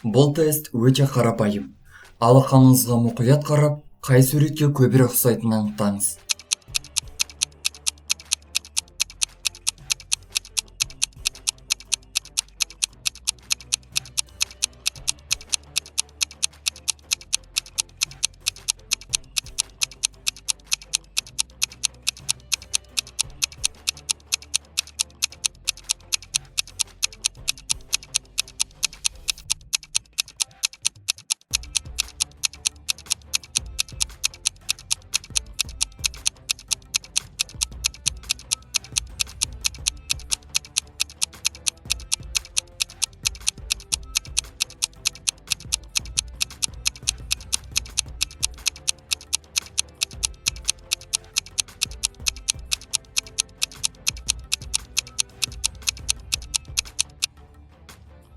Бұл тест өте қарапайым. Алақаныңызға мұқият қарап, қай суретке көбірек ұқсайтынын анықтаңыз.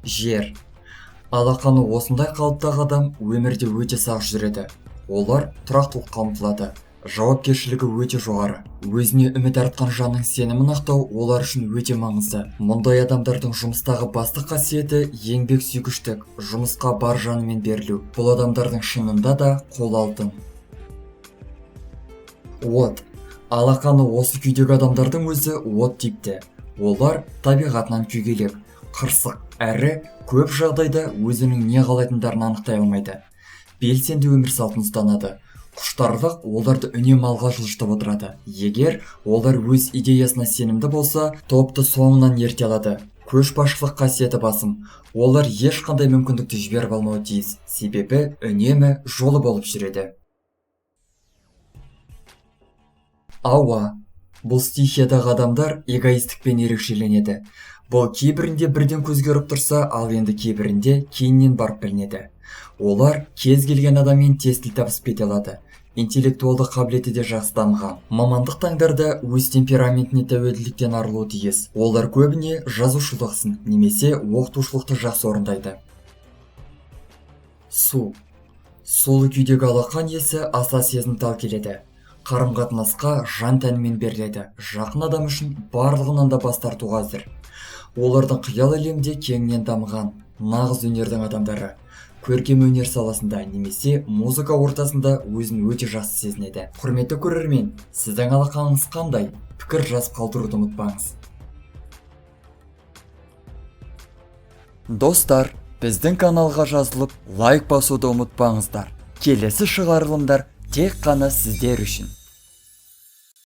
Жер. Алақаны осындай қалыптағы адам өмірде өте сақ жүреді. Олар тұрақтылыққа ұмтылады. Жауапкершілігі өте жоғары. Өзіне үміт артқан жанның сенімін ақтау олар үшін өте маңызды. Мұндай адамдардың жұмыстағы басты қасиеті еңбек сүйгіштік, жұмысқа бар жанымен берілу. Бұл адамдардың шынында да қол алтын. От. Алақаны осы күйдегі адамдардың өзі от типті. Олар табиғатынан күйгелек, қырсық, әрі көп жағдайда өзінің не қалайтындарын анықтай алмайды. Белсенді өмір салтын ұстанады. Құштарлық оларды үнемі алға жылжытып отырады. Егер олар өз идеясына сенімді болса, топты соңынан ерте алады. Көшбасшылық қасиеті басым. Олар ешқандай мүмкіндікті жіберіп алмауы тиіс, себебі үнемі жолы болып жүреді. Ауа. Бұл стихиядағы адамдар эгоистікпен ерекшеленеді. Бұл кейбірінде бірден көзге ұрып тұрса, ал енді кейбірінде кейіннен барып білінеді. Олар кез келген адаммен тез тіл табысып кете алады. Интеллектуалды қабілеті де жақсы дамыған. Мамандық таңдарда өз темпераментіне тәуелділіктен арылуы тиіс. Олар көбіне жазушылықсын немесе оқытушылықты жақсы орындайды. Су. Сулы күйдегі алақан иесі аса сезімтал келеді. Қарым-қатынасқа жан тәнімен беріледі. Жақын адам үшін барлығынан да бас тартуға әзір. Олардың қиял әлемде кеңінен дамыған нағыз өнердің адамдары. Көркем өнер саласында немесе музыка ортасында өзін өте жақсы сезінеді. Құрметті көрермен, сіздің алақаныңыз қандай? Пікір жазып қалдыруды ұмытпаңыз. Достар, біздің каналға жазылып, лайк басуды ұмытпаңыздар. Келесі шығарылымдар тек қана сіздер үшін.